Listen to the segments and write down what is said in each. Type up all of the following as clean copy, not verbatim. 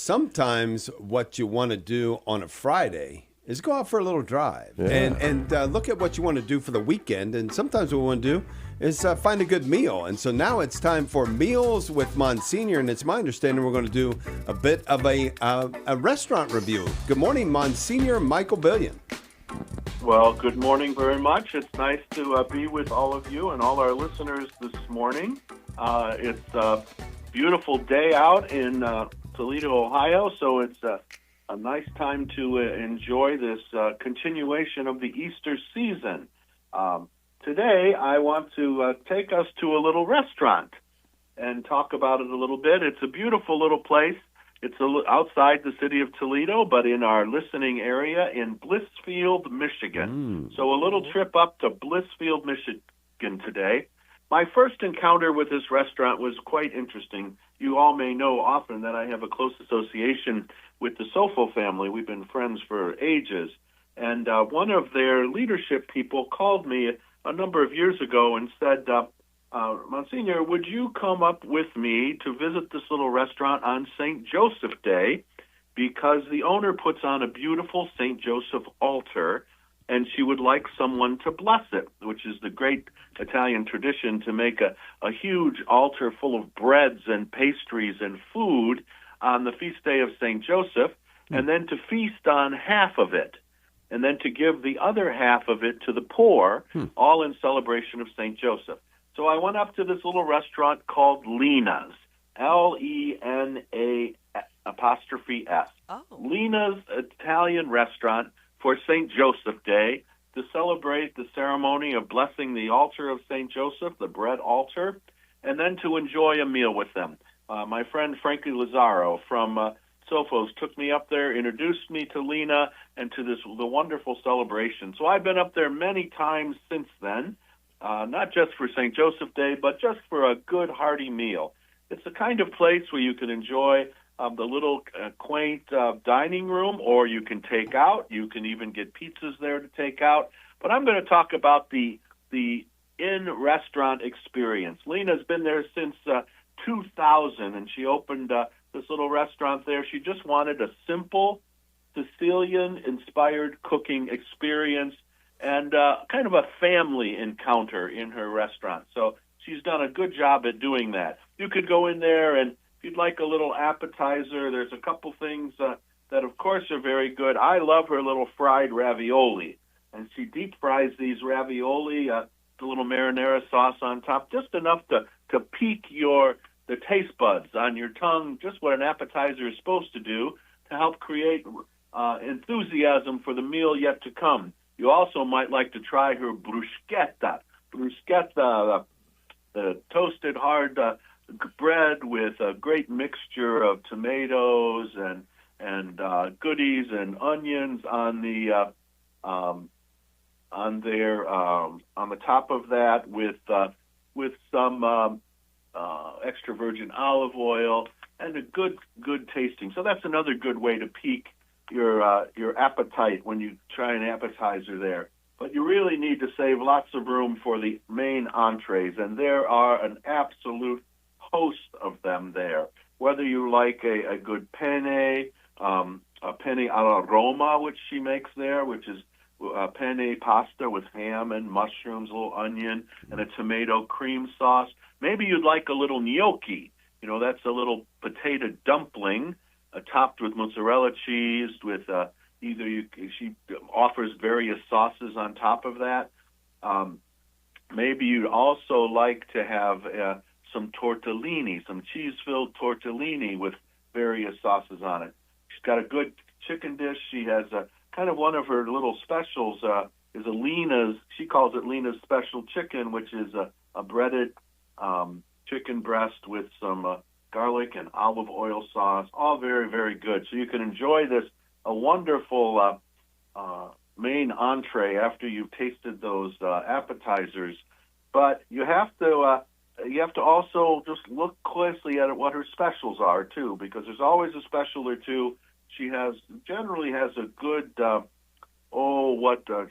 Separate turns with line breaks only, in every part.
sometimes what you want to do on a Friday is go out for a little drive and look at what you want to do for the weekend. And sometimes what we want to do is find a good meal. And so now it's time for Meals with Monsignor. And it's my understanding we're going to do a bit of a restaurant review. Good morning, Monsignor Michael Billion.
Well, good morning very much. It's nice to be with all of you and all our listeners this morning. It's a beautiful day out in Toledo, Ohio, so it's a nice time to enjoy this continuation of the Easter season. Today, I want to take us to a little restaurant and talk about it a little bit. It's a beautiful little place. It's outside the city of Toledo, but in our listening area in Blissfield, Michigan. So a little trip up to Blissfield, Michigan today. My first encounter with this restaurant was quite interesting. You all may know often that I have a close association with the Sofo family. We've been friends for ages. And one of their leadership people called me a number of years ago and said, Monsignor, would you come up with me to visit this little restaurant on St. Joseph Day? Because the owner puts on a beautiful St. Joseph altar, and she would like someone to bless it, which is the great Italian tradition to make a huge altar full of breads and pastries and food on the feast day of St. Joseph, and then to feast on half of it, and then to give the other half of it to the poor, all in celebration of St. Joseph. So I went up to this little restaurant called Lena's, Lena''.
Oh.
Lena's Italian restaurant for St. Joseph Day to celebrate the ceremony of blessing the altar of St. Joseph, the bread altar, and then to enjoy a meal with them. My friend Frankie Lazaro from Sofos took me up there, introduced me to Lena and to the wonderful celebration. So I've been up there many times since then, not just for St. Joseph Day, but just for a good, hearty meal. It's the kind of place where you can enjoy the little quaint dining room, or you can take out. You can even get pizzas there to take out. But I'm going to talk about the in-restaurant experience. Lena's been there since 2000, and she opened this little restaurant there. She just wanted a simple Sicilian-inspired cooking experience and kind of a family encounter in her restaurant. So she's done a good job at doing that. You could go in there, and if you'd like a little appetizer, there's a couple things that, of course, are very good. I love her little fried ravioli, and she deep fries these ravioli, the little marinara sauce on top, just enough to pique the taste buds on your tongue, just what an appetizer is supposed to do to help create enthusiasm for the meal yet to come. You also might like to try her bruschetta. Bruschetta, the toasted hard bread with a great mixture of tomatoes and goodies and onions on the top of that with some extra virgin olive oil and a good tasting. So that's another good way to pique your appetite when you try an appetizer there. But you really need to save lots of room for the main entrees, and there are an absolute host of them there. Whether you like a good penne, a penne alla Roma, which she makes there, which is penne pasta with ham and mushrooms, a little onion, and a tomato cream sauce. Maybe you'd like a little gnocchi. That's a little potato dumpling topped with mozzarella cheese with she offers various sauces on top of that. Maybe you'd also like to have some tortellini, some cheese-filled tortellini with various sauces on it. She's got a good chicken dish. She has a kind of one of her little specials is a Lena's. She calls it Lena's special chicken, which is a breaded chicken breast with some garlic and olive oil sauce. All very, very good. So you can enjoy a wonderful main entree after you've tasted those appetizers. But you have to also just look closely at what her specials are too, because there's always a special or two. She generally has a good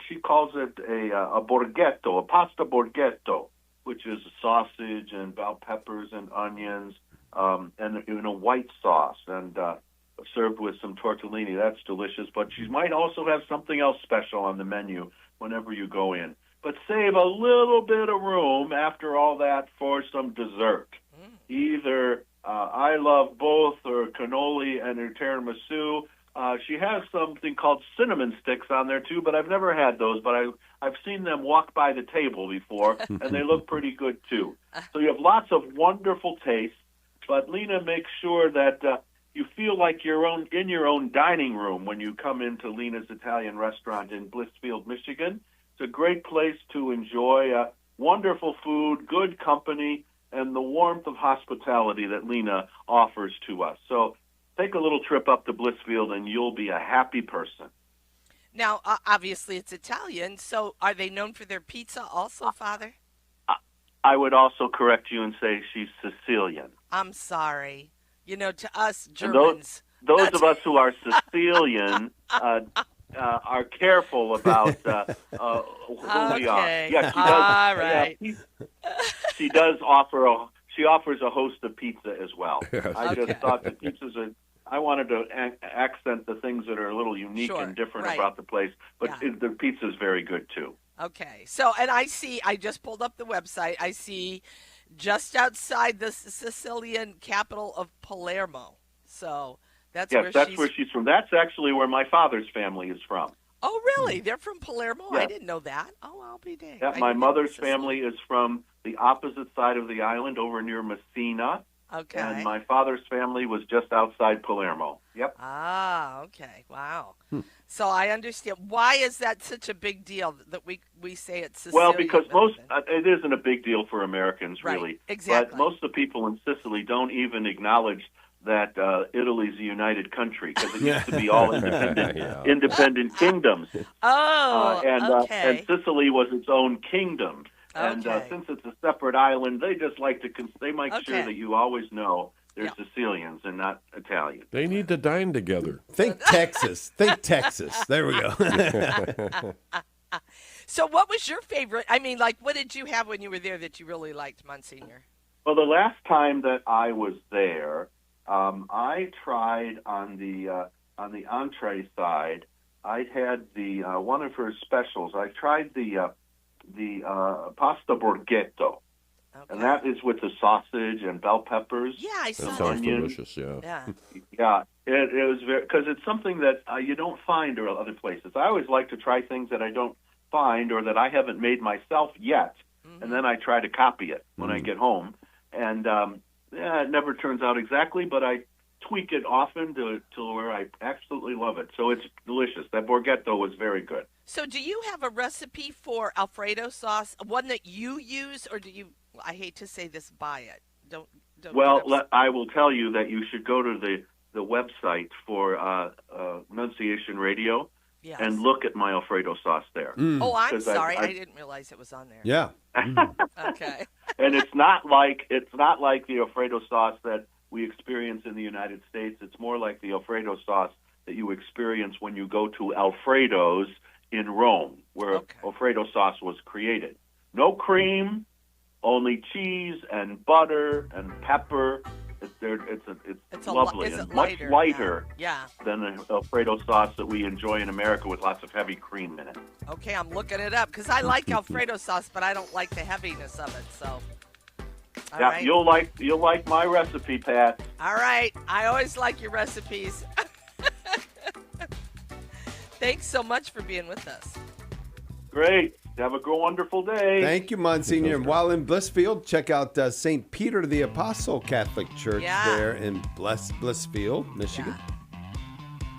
she calls it a borghetto, a pasta borghetto, which is sausage and bell peppers and onions and in a white sauce. And served with some tortellini. That's delicious. But she might also have something else special on the menu whenever you go in. But save a little bit of room after all that for some dessert. Either I love both or cannoli and her tiramisu. She has something called cinnamon sticks on there too, but I've never had those. But I've seen them walk by the table before, and they look pretty good too. So you have lots of wonderful tastes, but Lena makes sure that you feel like you're in your own dining room when you come into Lena's Italian restaurant in Blissfield, Michigan. It's a great place to enjoy wonderful food, good company, and the warmth of hospitality that Lena offers to us. So take a little trip up to Blissfield, and you'll be a happy person.
Now, obviously, it's Italian, so are they known for their pizza also, Father?
I would also correct you and say she's Sicilian.
I'm sorry. You know, to us Germans...
Those of us who are Sicilian... are careful about who we are. Yeah, she does.
All right.
She does offer she offers a host of pizza as well.
Yes.
I just thought the pizzas I wanted to accent the things that are a little unique and different about the place, but the pizza is very good too.
Okay. So, and I just pulled up the website. I see just outside the Sicilian capital of Palermo. So, that's where she's
from. That's actually where my father's family is from.
Oh, really? They're from Palermo? Yeah. I didn't know that. Oh, I'll be dang.
Yeah, my mother's family is from the opposite side of the island over near Messina.
Okay.
And my father's family was just outside Palermo. Yep.
Ah, okay. Wow. So I understand. Why is that such a big deal that we say it's Sicilian?
Well, because it isn't a big deal for Americans, really.
Right. Exactly.
But most of the people in Sicily don't even acknowledge that Italy's a united country, because it used to be all independent kingdoms.
Oh,
and Sicily was its own kingdom. And since it's a separate island, they just like to they make sure that you always know they're Sicilians and not Italian.
They need to dine together.
Think Texas. Think Texas. There we go.
So what was your favorite? I mean, like, what did you have when you were there that you really liked, Monsignor?
Well, the last time that I was there, I tried on the entree side. I had the one of her specials. I tried the pasta borghetto, and that is with the sausage and bell peppers.
Yeah, I saw
that.
That
Sounds
onions.
Delicious. Yeah.
Yeah. It was because it's something that you don't find at other places. I always like to try things that I don't find or that I haven't made myself yet, and then I try to copy it when I get home. And it never turns out exactly, but I tweak it often to where I absolutely love it. So it's delicious. That borghetto was very good.
So do you have a recipe for Alfredo sauce, one that you use, or do you, I hate to say this, buy it? Don't.
Well, I will tell you that you should go to the website for Annunciation Radio and look at my Alfredo sauce there.
Oh, I'm sorry. I didn't realize it was on there.
Yeah.
Okay.
And it's not like the Alfredo sauce that we experience in the United States. It's more like the Alfredo sauce that you experience when you go to Alfredo's in Rome, where Alfredo sauce was created. No cream, only cheese and butter and pepper. It's lovely and much lighter than the Alfredo sauce that we enjoy in America with lots of heavy cream in it.
Okay, I'm looking it up because I like Alfredo sauce, but I don't like the heaviness of it. So, all right.
You'll like my recipe, Pat.
All right, I always like your recipes. Thanks so much for being with us.
Great. Have a wonderful day.
Thank you, Monsignor. And while in Blissfield, check out St. Peter the Apostle Catholic Church there in Blissfield, Michigan.
Yeah.